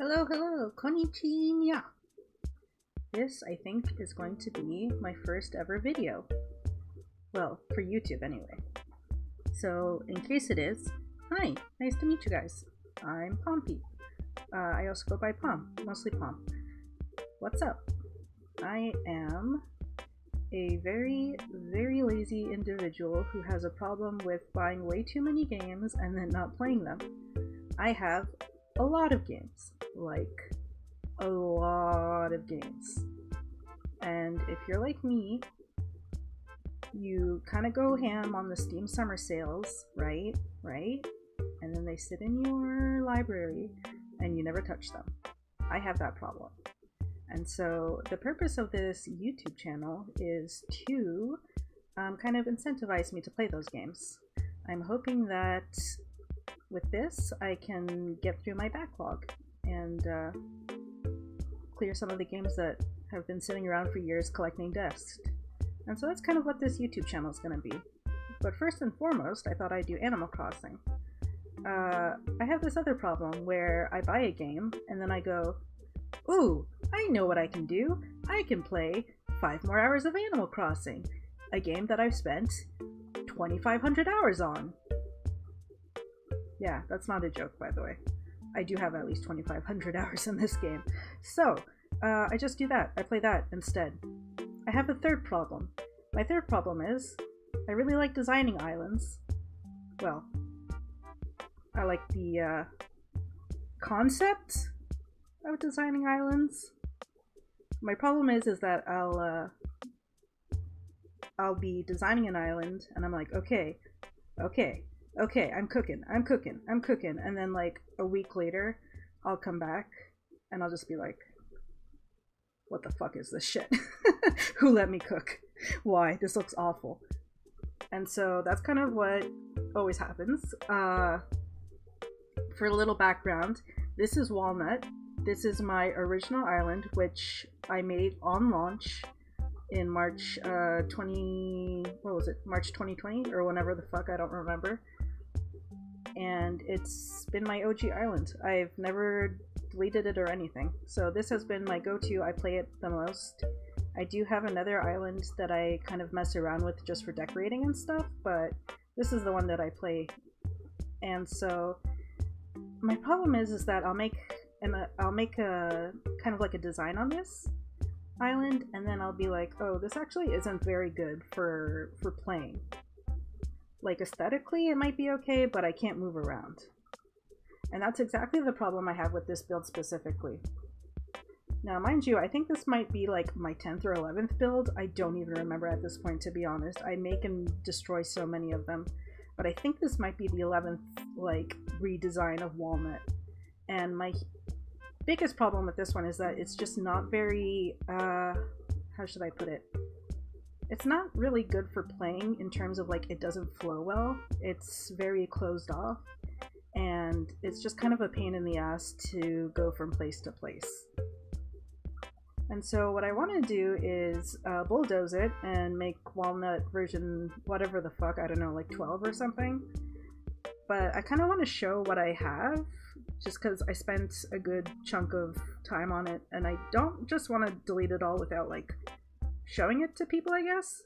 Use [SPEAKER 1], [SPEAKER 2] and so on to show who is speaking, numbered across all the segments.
[SPEAKER 1] Hello, hello, konnichiwa. This, I think, is going to be my first ever video. Well, for YouTube anyway. So, in case it is, hi, nice to meet you guys. I'm Pompey. I also go by Pom, mostly Pom. What's up? I am a very, very lazy individual who has a problem with buying way too many games and then not playing them. I have a lot of games, like a lot of games. And if you're like me, you kind of go ham on the Steam summer sales, right? And then they sit in your library and you never touch them. I have that problem. And so the purpose of this YouTube channel is to kind of incentivize me to play those games. I'm hoping that with this I can get through my backlog and clear some of the games that have been sitting around for years collecting dust. And so that's kind of what this YouTube channel is going to be. But first and foremost, I thought I'd do Animal Crossing. I have this other problem where I buy a game and then I go, ooh, I know what I can do. I can play 5 more hours of Animal Crossing, a game that I've spent 2,500 hours on. Yeah, that's not a joke, by the way. I do have at least 2,500 hours in this game. So, I just do that. I play that instead. I have a third problem. My third problem is, I really like designing islands. Well, I like the concept of designing islands. My problem is that I'll be designing an island and I'm like, okay, I'm cooking, and then like a week later I'll come back and I'll just be like, what the fuck is this shit? Who let me cook? Why? This looks awful. And so that's kind of what always happens. For a little background, this is Walnut. This is my original island, which I made on launch in March March 2020 or whenever the fuck, I don't remember. And it's been my OG island. I've never deleted it or anything. So this has been my go-to. I play it the most. I do have another island that I kind of mess around with just for decorating and stuff, but this is the one that I play. And so my problem is that I'll make a kind of like a design on this island, and then I'll be like, oh, this actually isn't very good for playing. Like aesthetically it might be okay, but I can't move around. And that's exactly the problem I have with this build specifically. Now mind you, I think this might be like my 10th or 11th build. I don't even remember at this point, to be honest. I make and destroy so many of them. But I think this might be the 11th like redesign of Walnut. And my biggest problem with this one is that it's just not very, how should I put it? It's not really good for playing in terms of like it doesn't flow well. It's very closed off and it's just kind of a pain in the ass to go from place to place. And so what I want to do is bulldoze it and make Walnut version whatever the fuck, I don't know, like 12 or something. But I kind of want to show what I have just because I spent a good chunk of time on it and I don't just want to delete it all without like showing it to people, I guess.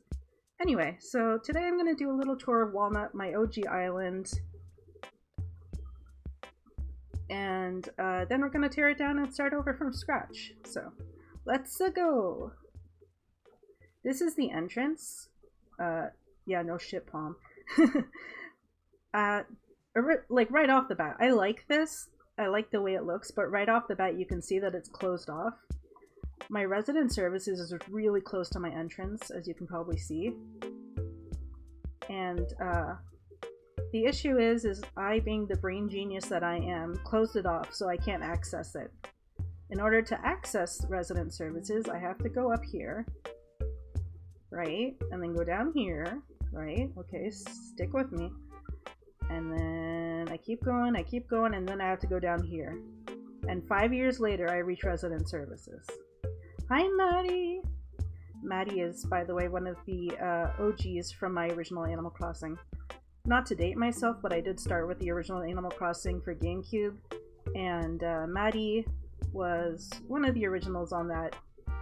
[SPEAKER 1] Anyway, so today I'm going to do a little tour of Walnut, my OG island. And then we're going to tear it down and start over from scratch. So, let's go! This is the entrance. Yeah, no shit, Palm. Like right off the bat, I like this. I like the way it looks, but right off the bat you can see that it's closed off. My resident services is really close to my entrance, as you can probably see. And the issue is I, being the brain genius that I am, closed it off so I can't access it. In order to access resident services, I have to go up here, right? And then go down here, right? Okay, stick with me. And then I keep going, and then I have to go down here. And 5 years later, I reach resident services. Hi, Maddie! Maddie is, by the way, one of the OGs from my original Animal Crossing. Not to date myself, but I did start with the original Animal Crossing for GameCube, and Maddie was one of the originals on that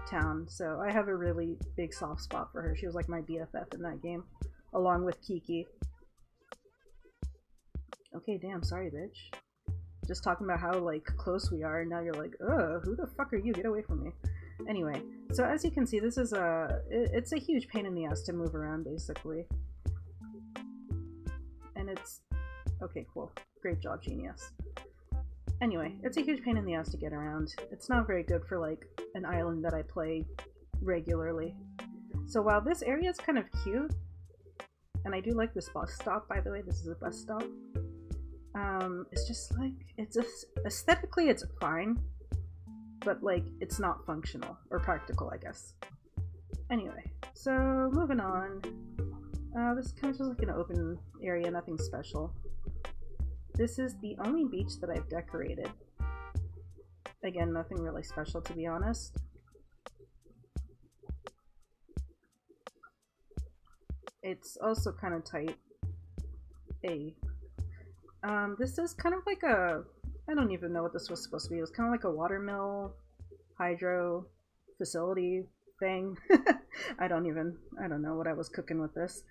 [SPEAKER 1] town, so I have a really big soft spot for her. She was like my BFF in that game, along with Kiki. Okay, damn, sorry, bitch. Just talking about how, like, close we are, and now you're like, ugh, who the fuck are you? Get away from me. Anyway, so as you can see, this is it's a huge pain in the ass to move around, basically. And it's... Okay, cool. Great job, genius. Anyway, it's a huge pain in the ass to get around. It's not very good for, like, an island that I play regularly. So while this area is kind of cute, and I do like this bus stop, by the way, this is a bus stop, it's just, like, it's just, aesthetically it's fine, but, like, it's not functional, or practical, I guess. Anyway, so moving on. This is kind of just like an open area, nothing special. This is the only beach that I've decorated. Again, nothing really special, to be honest. It's also kind of tight. This is kind of like a... I don't even know what this was supposed to be. It was kind of like a watermill, hydro facility thing. I don't know what I was cooking with this.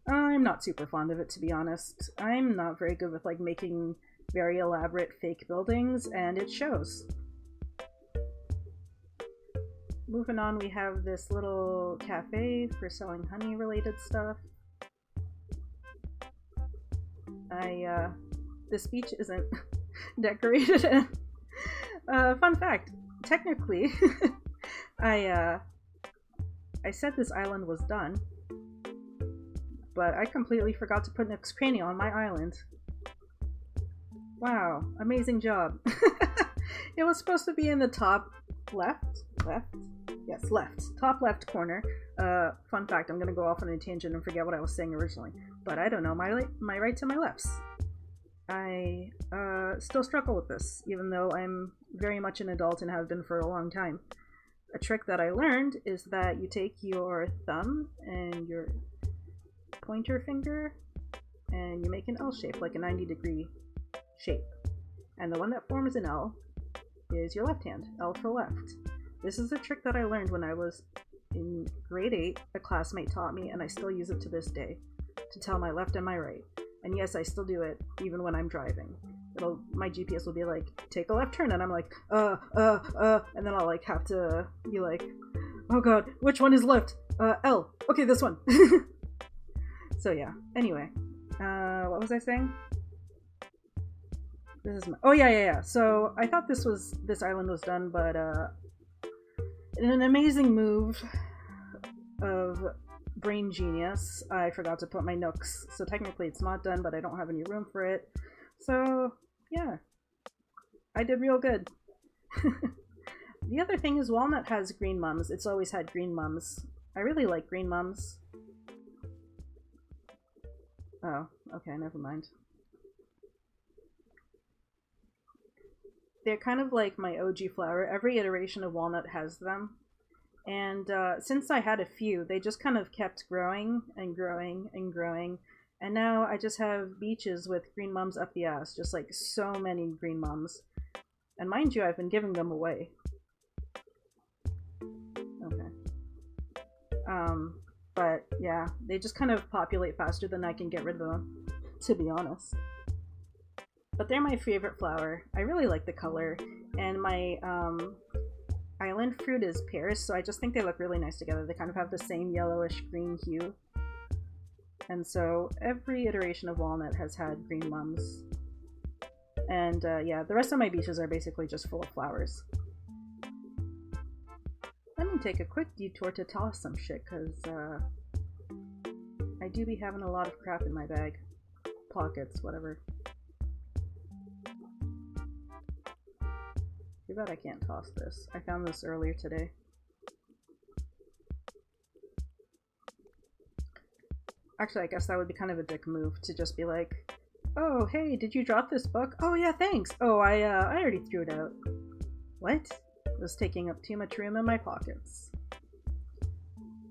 [SPEAKER 1] I'm not super fond of it, to be honest. I'm not very good with, like, making very elaborate fake buildings, and it shows. Moving on, we have this little cafe for selling honey-related stuff. This beach isn't decorated. Fun fact, technically, I said this island was done, but I completely forgot to put Nook's Cranny on my island. Wow, amazing job. It was supposed to be in the top left? Yes, left. Top left corner. Fun fact, I'm gonna go off on a tangent and forget what I was saying originally. But I don't know my rights and my lefts. I still struggle with this, even though I'm very much an adult and have been for a long time. A trick that I learned is that you take your thumb and your pointer finger and you make an L shape, like a 90-degree shape. And the one that forms an L is your left hand, L for left. This is a trick that I learned when I was in grade 8, a classmate taught me, and I still use it to this day, to tell my left and my right. And yes, I still do it, even when I'm driving. My GPS will be like, take a left turn, and I'm like, and then I'll, like, have to be like, oh god, which one is left? L. Okay, this one. So yeah, anyway. What was I saying? This is my... Oh, yeah. So, I thought this island was done, but, in an amazing move of brain genius, I forgot to put my nooks. So technically it's not done, but I don't have any room for it. So, yeah. I did real good. The other thing is Walnut has green mums. It's always had green mums. I really like green mums. Oh, okay, never mind. They're kind of like my OG flower. Every iteration of Walnut has them. And since I had a few, they just kind of kept growing and growing and growing. And now I just have beaches with green mums up the ass. Just like so many green mums. And mind you, I've been giving them away. Okay. But yeah, they just kind of populate faster than I can get rid of them, to be honest. But they're my favorite flower. I really like the color. And my island fruit is pears, so I just think they look really nice together. They kind of have the same yellowish green hue. And so every iteration of Walnut has had green mums. And yeah, the rest of my beaches are basically just full of flowers. Let me take a quick detour to toss some shit, because I do be having a lot of crap in my bag. Pockets, whatever. Too bad I can't toss this. I found this earlier today. Actually, I guess that would be kind of a dick move to just be like, oh, hey, did you drop this book? Oh yeah, thanks. Oh, I already threw it out. What? It was taking up too much room in my pockets.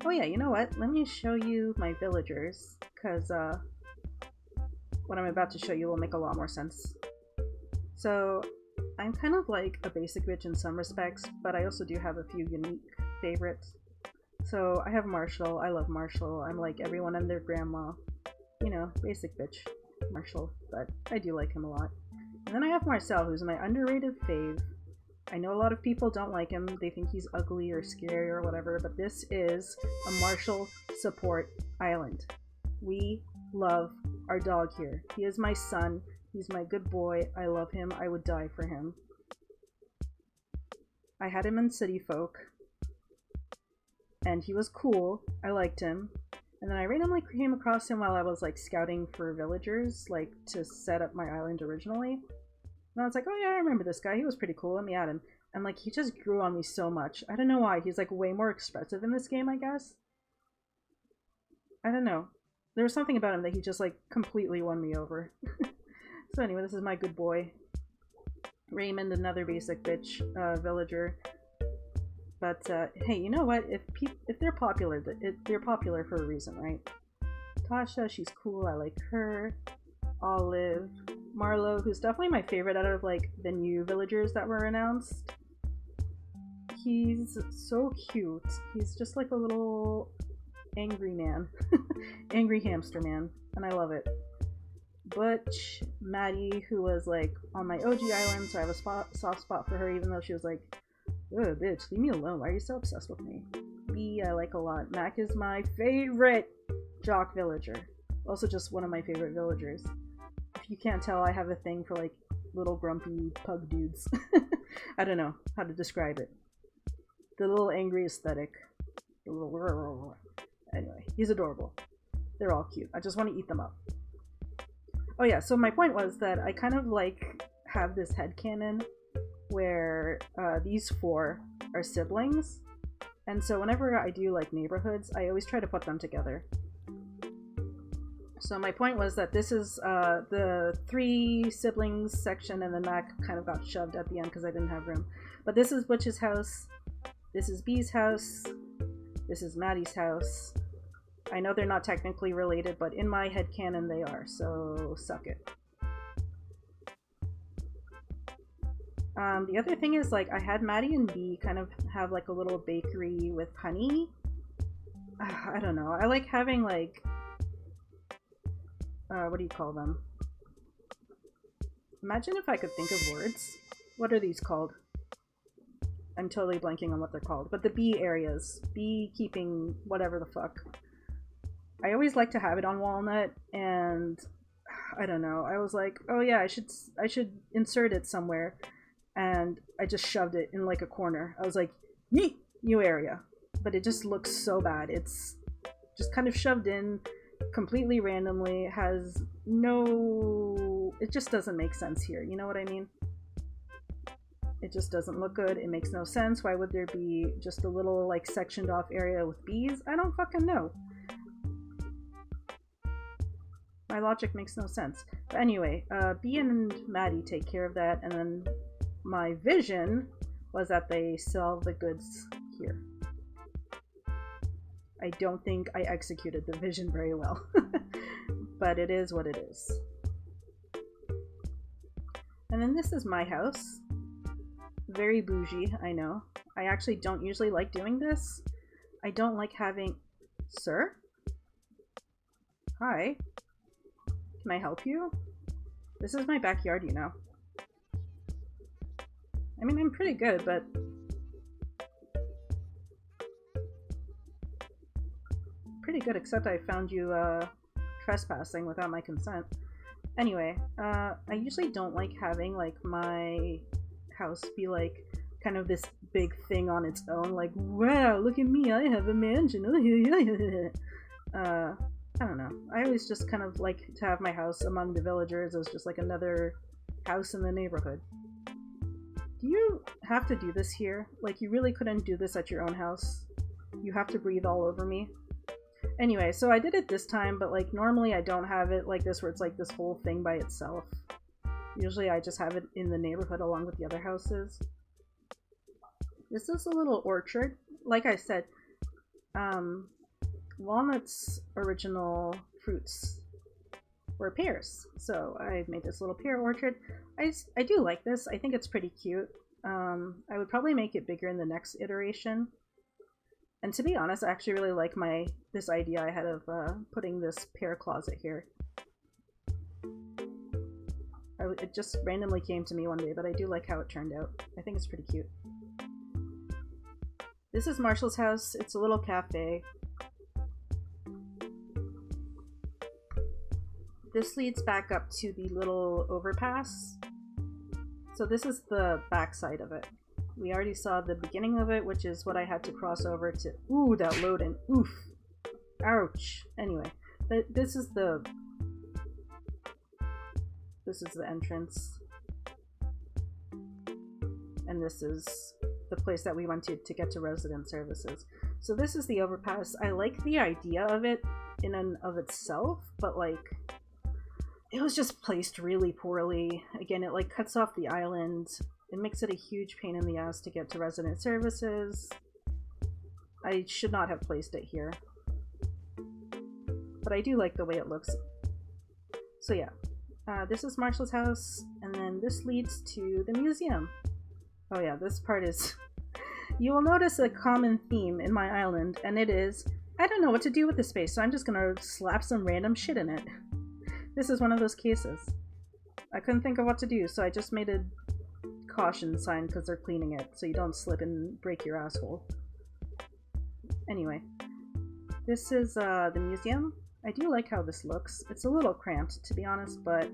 [SPEAKER 1] Oh yeah, you know what? Let me show you my villagers, because what I'm about to show you will make a lot more sense. So, I'm kind of like a basic bitch in some respects, but I also do have a few unique favorites. So I have Marshall. I love Marshall. I'm like everyone and their grandma. You know, basic bitch Marshall, but I do like him a lot. And then I have Marcel, who's my underrated fave. I know a lot of people don't like him. They think he's ugly or scary or whatever, but this is a Marshall support island. We love our dog here. He is my son. He's my good boy. I love him. I would die for him. I had him in City Folk, and he was cool. I liked him. And then I randomly came across him while I was like scouting for villagers, like to set up my island originally. And I was like, oh yeah, I remember this guy. He was pretty cool. Let me add him. And like he just grew on me so much. I don't know why. He's like way more expressive in this game, I guess. I don't know. There was something about him that he just like completely won me over. So anyway, this is my good boy. Raymond, another basic bitch villager. But hey, you know what? If they're popular, they're popular for a reason, right? Tasha, she's cool. I like her. Olive, Marlowe, who's definitely my favorite out of like the new villagers that were announced. He's so cute. He's just like a little angry man, angry hamster man, and I love it. Butch, Maddie, who was like on my OG island, so I have a soft spot for her, even though she was like, ugh, bitch, leave me alone. Why are you so obsessed with me? B, I like a lot. Mac is my favorite jock villager. Also just one of my favorite villagers. If you can't tell, I have a thing for like little grumpy pug dudes. I don't know how to describe it. The little angry aesthetic. Anyway, he's adorable. They're all cute. I just want to eat them up. Oh yeah, so my point was that I kind of like have this headcanon where these four are siblings, and so whenever I do like neighborhoods, I always try to put them together. So my point was that this is the three siblings section, and then Mac kind of got shoved at the end because I didn't have room. But this is Butch's house, this is B's house, this is Maddie's house. I know they're not technically related, but in my headcanon they are, so suck it. The other thing is, like, I had Maddie and B kind of have like a little bakery with honey. I don't know. I like having like, what do you call them? Imagine if I could think of words. What are these called? I'm totally blanking on what they're called. But the bee areas. Beekeeping, whatever the fuck. I always like to have it on Walnut, and I don't know. I was like, oh yeah, I should insert it somewhere. And I just shoved it in like a corner. I was like, yeet, new area. But it just looks so bad. It's just kind of shoved in completely randomly. Has no... It just doesn't make sense here. You know what I mean? It just doesn't look good. It makes no sense. Why would there be just a little like sectioned off area with bees? I don't fucking know. My logic makes no sense. But anyway, B and Maddie take care of that, and then my vision was that they sell the goods here. I don't think I executed the vision very well. But it is what it is. And then this is my house. Very bougie, I know. I actually don't usually like doing this. I don't like having... Sir? Hi. Can I help you? This is my backyard, you know. I mean, I'm pretty good, but... Pretty good, except I found you, trespassing without my consent. Anyway, I usually don't like having, like, my house be, like, kind of this big thing on its own. Like, wow, look at me, I have a mansion. I don't know. I always just kind of like to have my house among the villagers as just like another house in the neighborhood. Do you have to do this here? Like, you really couldn't do this at your own house? You have to breathe all over me? Anyway, so I did it this time, but like normally I don't have it like this where it's like this whole thing by itself. Usually I just have it in the neighborhood along with the other houses. This is a little orchard. Like I said, Walnut's original fruits were pears. So I made this little pear orchard. I do like this. I think it's pretty cute. I would probably make it bigger in the next iteration. And to be honest, I actually really like this idea I had of putting this pear closet here. It just randomly came to me one day, but I do like how it turned out. I think it's pretty cute. This is Marshall's house. It's a little cafe. This leads back up to the little overpass. So this is the back side of it. We already saw the beginning of it, which is what I had to cross over to. Ooh, that load-in. Oof. Ouch. Anyway, this is the entrance. And this is the place that we went to get to resident services. So this is the overpass. I like the idea of it in and of itself, but like, it was just placed really poorly. Again, it like cuts off the island. It makes it a huge pain in the ass to get to resident services. I should not have placed it here. But I do like the way it looks. So yeah, this is Marshall's house, and then this leads to the museum. Oh yeah, this part is... You will notice a common theme in my island, and it is, I don't know what to do with the space, so I'm just gonna slap some random shit in it. This is one of those cases. I couldn't think of what to do, so I just made a caution sign because they're cleaning it, so you don't slip and break your asshole. Anyway, this is the museum. I do like how this looks. It's a little cramped, to be honest, but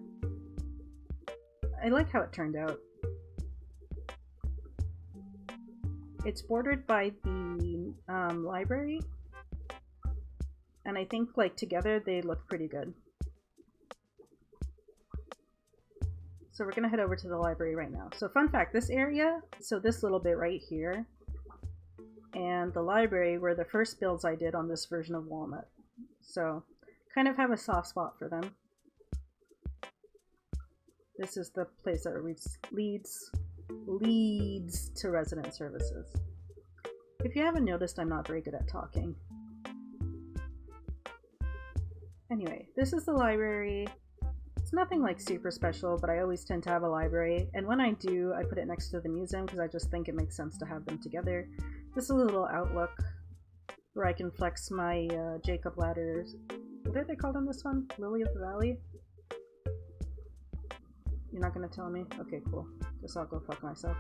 [SPEAKER 1] I like how it turned out. It's bordered by the library, and I think like together they look pretty good. So we're gonna head over to the library right now. So fun fact, this area, so this little bit right here, and the library were the first builds I did on this version of Walnut. So kind of have a soft spot for them. This is the place that leads to resident services. If you haven't noticed, I'm not very good at talking. Anyway, this is the library. It's nothing like super special, but I always tend to have a library, and when I do, I put it next to the museum because I just think it makes sense to have them together. This is a little outlook where I can flex my Jacob ladders. What did they call them this one? Lily of the Valley? You're not gonna tell me? Okay, cool. Guess I'll go fuck myself.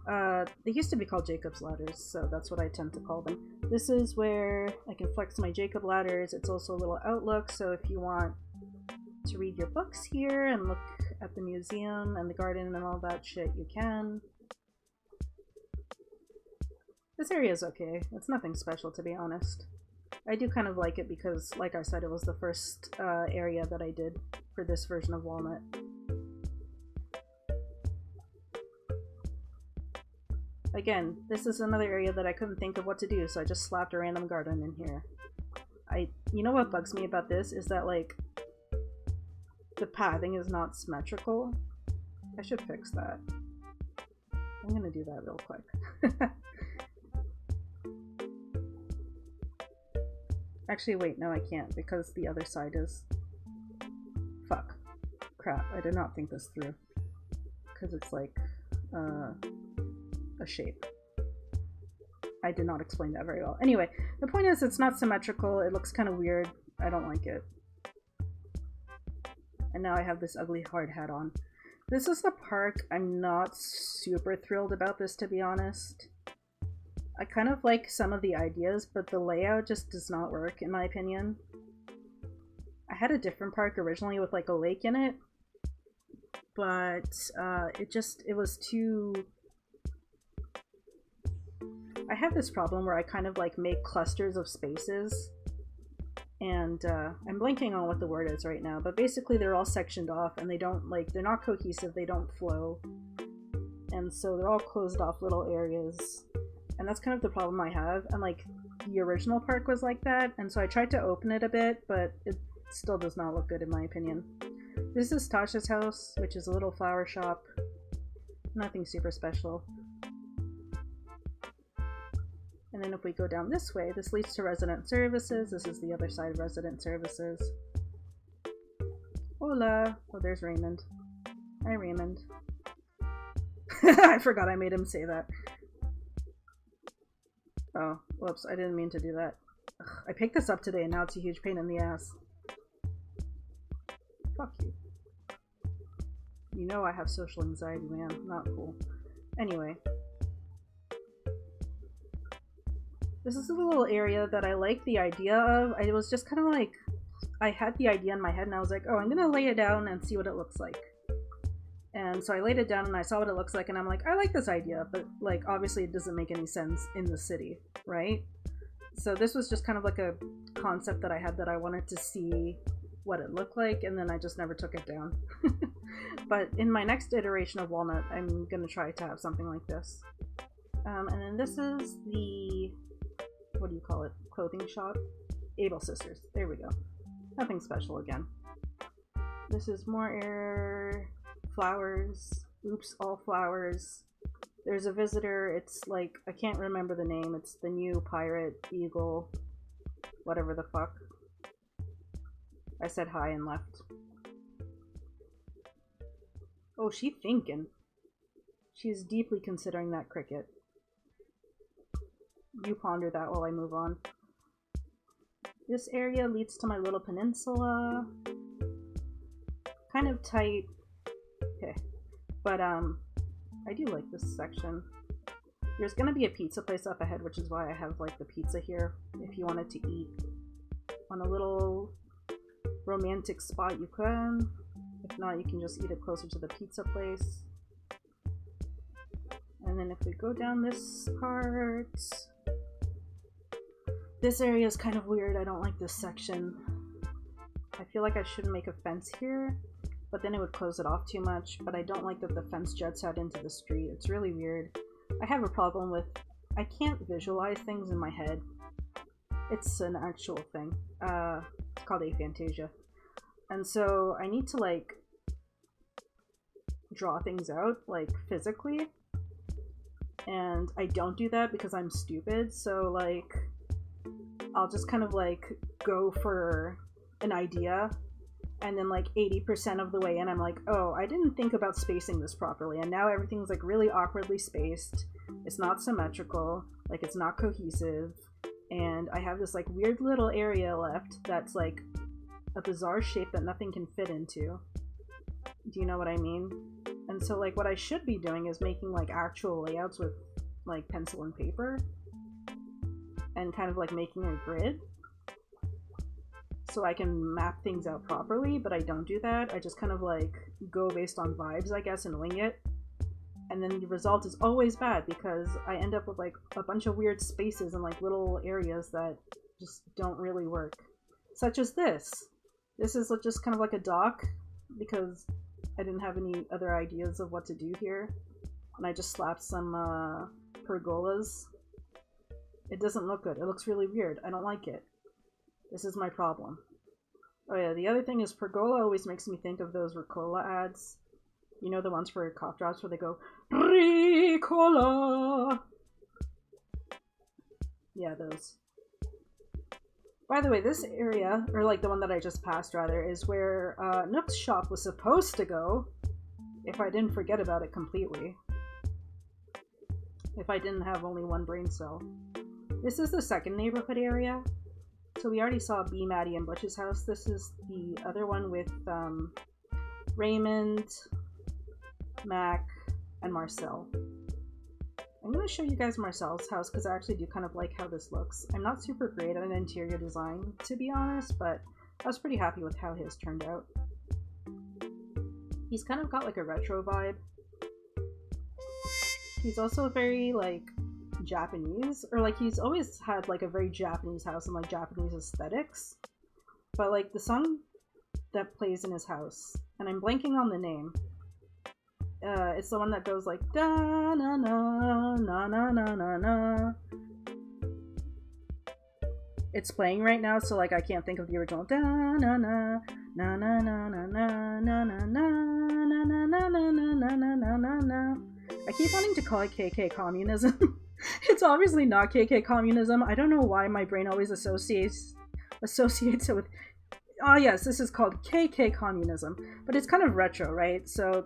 [SPEAKER 1] They used to be called Jacob's ladders, so that's what I tend to call them. This is where I can flex my Jacob ladders. It's also a little outlook, so if you want to read your books here and look at the museum and the garden and all that shit, you can. This area is okay. It's nothing special, to be honest. I do kind of like it because, like I said, it was the first area that I did for this version of Walnut. Again, this is another area that I couldn't think of what to do, so I just slapped a random garden in here. You know what bugs me about this is that, like, the pathing is not symmetrical. I should fix that. I'm gonna do that real quick. Actually, wait, no I can't because the other side is... Fuck. Crap, I did not think this through. Because it's like, a shape. I did not explain that very well. Anyway, the point is it's not symmetrical, it looks kind of weird. I don't like it. And now I have this ugly hard hat on. This is the park. I'm not super thrilled about this, to be honest. I kind of like some of the ideas, but the layout just does not work, in my opinion. I had a different park originally with like a lake in it, but it was too... I have this problem where I kind of like make clusters of spaces, and I'm blanking on what the word is right now, but basically they're all sectioned off and they don't like, they're not cohesive, they don't flow, and so they're all closed off little areas, and that's kind of the problem I have. And like the original park was like that, and so I tried to open it a bit, but it still does not look good in my opinion. This is Tasha's house, which is a little flower shop. Nothing super special. And then if we go down this way, this leads to resident services. This is the other side of resident services. Hola. Oh, there's Raymond. Hi, Raymond. I forgot I made him say that. Oh, whoops, I didn't mean to do that. Ugh, I picked this up today and now it's a huge pain in the ass. Fuck you. You know I have social anxiety, man. Not cool. Anyway. This is a little area that I like the idea of. I was just kind of like, I had the idea in my head and I was like, oh, I'm gonna lay it down and see what it looks like. And so I laid it down and I saw what it looks like and I'm like, I like this idea, but like obviously it doesn't make any sense in the city, right? So this was just kind of like a concept that I had that I wanted to see what it looked like, and then I just never took it down. But in my next iteration of Walnut, I'm gonna try to have something like this. And then this is the, what do you call it? Clothing shop? Able Sisters. There we go. Nothing special again. This is more air, flowers. Oops, all flowers. There's a visitor. It's like, I can't remember the name. It's the new pirate, eagle, whatever the fuck. I said hi and left. Oh, she thinking. She's deeply considering that cricket. You ponder that while I move on. This area leads to my little peninsula. Kind of tight. Okay. But, I do like this section. There's gonna be a pizza place up ahead, which is why I have, like, the pizza here. If you wanted to eat on a little romantic spot, you can. If not, you can just eat it closer to the pizza place. And then if we go down this part, this area is kind of weird. I don't like this section. I feel like I shouldn't make a fence here, but then it would close it off too much. But I don't like that the fence juts out into the street. It's really weird. I have a problem with, I can't visualize things in my head. It's an actual thing. It's called aphantasia. And so I need to like draw things out like physically. And I don't do that because I'm stupid. So like I'll just kind of like go for an idea and then like 80% of the way in I'm like, oh, I didn't think about spacing this properly, and now everything's like really awkwardly spaced. It's not symmetrical, like it's not cohesive, and I have this like weird little area left that's like a bizarre shape that nothing can fit into. Do you know what I mean? And so like what I should be doing is making like actual layouts with like pencil and paper and kind of like making a grid so I can map things out properly, but I don't do that. I just kind of like go based on vibes, I guess, and wing it. And then the result is always bad because I end up with like a bunch of weird spaces and like little areas that just don't really work. Such as this. This is just kind of like a dock because I didn't have any other ideas of what to do here. And I just slapped some pergolas. It doesn't look good. It looks really weird. I don't like it. This is my problem. Oh yeah, the other thing is pergola always makes me think of those Ricola ads. You know, the ones for cough drops where they go, Ricola! Yeah, those. By the way, this area, or like the one that I just passed rather, is where Nook's shop was supposed to go, if I didn't forget about it completely. If I didn't have only one brain cell. This is the second neighborhood area. So we already saw B, Maddie, and Butch's house. This is the other one with Raymond, Mac, and Marcel. I'm going to show you guys Marcel's house because I actually do kind of like how this looks. I'm not super great at interior design, to be honest, but I was pretty happy with how his turned out. He's kind of got like a retro vibe. He's also very like Japanese, or like he's always had like a very Japanese house and like Japanese aesthetics, but like the song that plays in his house, and I'm blanking on the name, it's the one that goes like da na na na na na na na. It's playing right now, so like I can't think of the original da na na na na na na na na na na na na na na na na na. I keep wanting to call it KK communism. It's obviously not KK communism. I don't know why my brain always associates it with Oh yes, this is called KK Communism, but it's kind of retro, right? So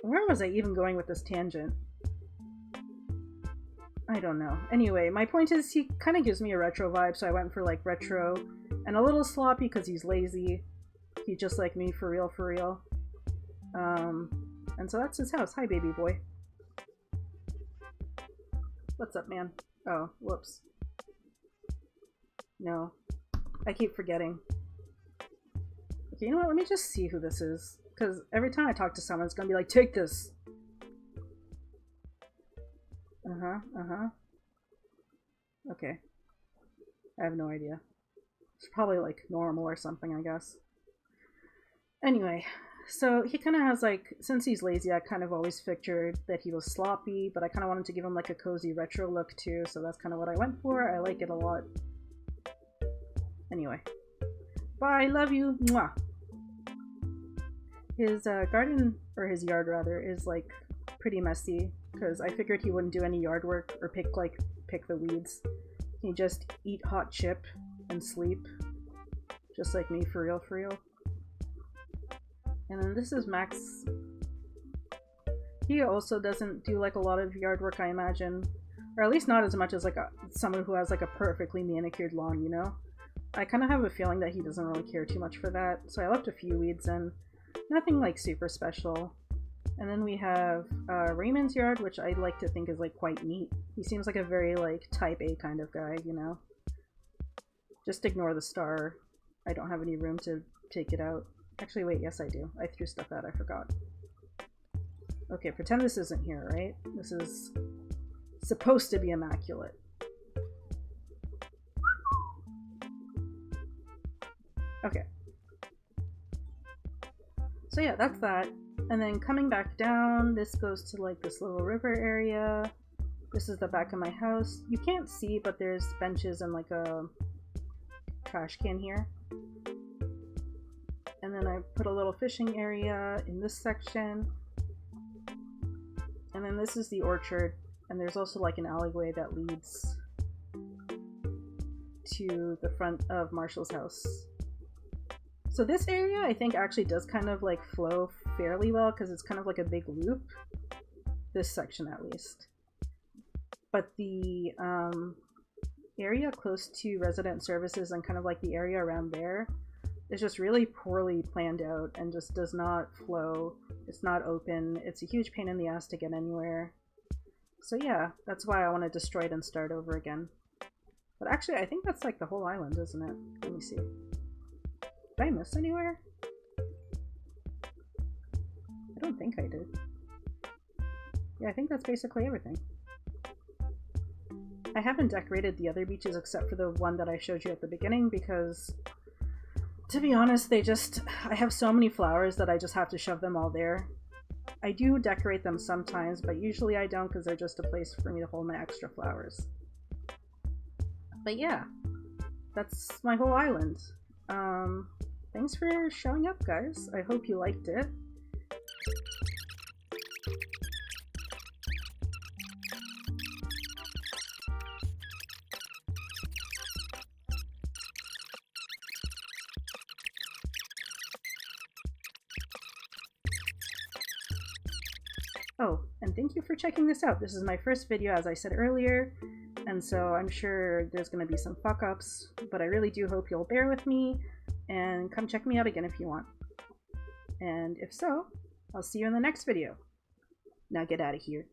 [SPEAKER 1] where was I even going with this tangent? I don't know. Anyway, my point is he kind of gives me a retro vibe, so I went for like retro and a little sloppy because he's lazy. He's just like me, for real, for real. And so that's his house. Hi, baby boy. What's up, man? Oh, whoops. No. I keep forgetting. Okay, you know what? Let me just see who this is. Because every time I talk to someone, it's gonna be like, take this! Okay. I have no idea. It's probably like normal or something, I guess. Anyway, so he kind of has like, since he's lazy, I kind of always figured that he was sloppy, but I kind of wanted to give him like a cozy retro look too, so that's kind of what I went for. I like it a lot. Anyway. Bye, love you! Mwah! His garden, or his yard rather, is like pretty messy, because I figured he wouldn't do any yard work or pick the weeds. He'd just eat hot chip and sleep. Just like me, for real, for real. And then this is Max. He also doesn't do like a lot of yard work, I imagine. Or at least not as much as like someone who has like a perfectly manicured lawn, you know? I kind of have a feeling that he doesn't really care too much for that, so I left a few weeds in. Nothing like super special. And then we have Raymond's yard, which I like to think is like quite neat. He seems like a very like type A kind of guy, you know? Just ignore the star. I don't have any room to take it out. Actually, wait, yes I do. I threw stuff out, I forgot. Okay, pretend this isn't here, right? This is supposed to be immaculate. Okay. So yeah, that's that. And then coming back down, this goes to like this little river area. This is the back of my house. You can't see, but there's benches and like a trash can here. And then I put a little fishing area in this section. And then this is the orchard. And there's also like an alleyway that leads to the front of Marshall's house. So this area I think actually does kind of like flow fairly well because it's kind of like a big loop. This section at least. But the area close to resident services and kind of like the area around there is just really poorly planned out and just does not flow. It's not open. It's a huge pain in the ass to get anywhere. So yeah, that's why I want to destroy it and start over again. But actually I think that's like the whole island, isn't it? Let me see. Did I miss anywhere? I don't think I did. Yeah, I think that's basically everything. I haven't decorated the other beaches except for the one that I showed you at the beginning because, to be honest, I have so many flowers that I just have to shove them all there. I do decorate them sometimes, but usually I don't because they're just a place for me to hold my extra flowers. But yeah, that's my whole island. Thanks for showing up, guys. I hope you liked it. Oh, and thank you for checking this out. This is my first video, as I said earlier, and so I'm sure there's going to be some fuck-ups, but I really do hope you'll bear with me, and come check me out again if you want. And if so, I'll see you in the next video. Now get out of here.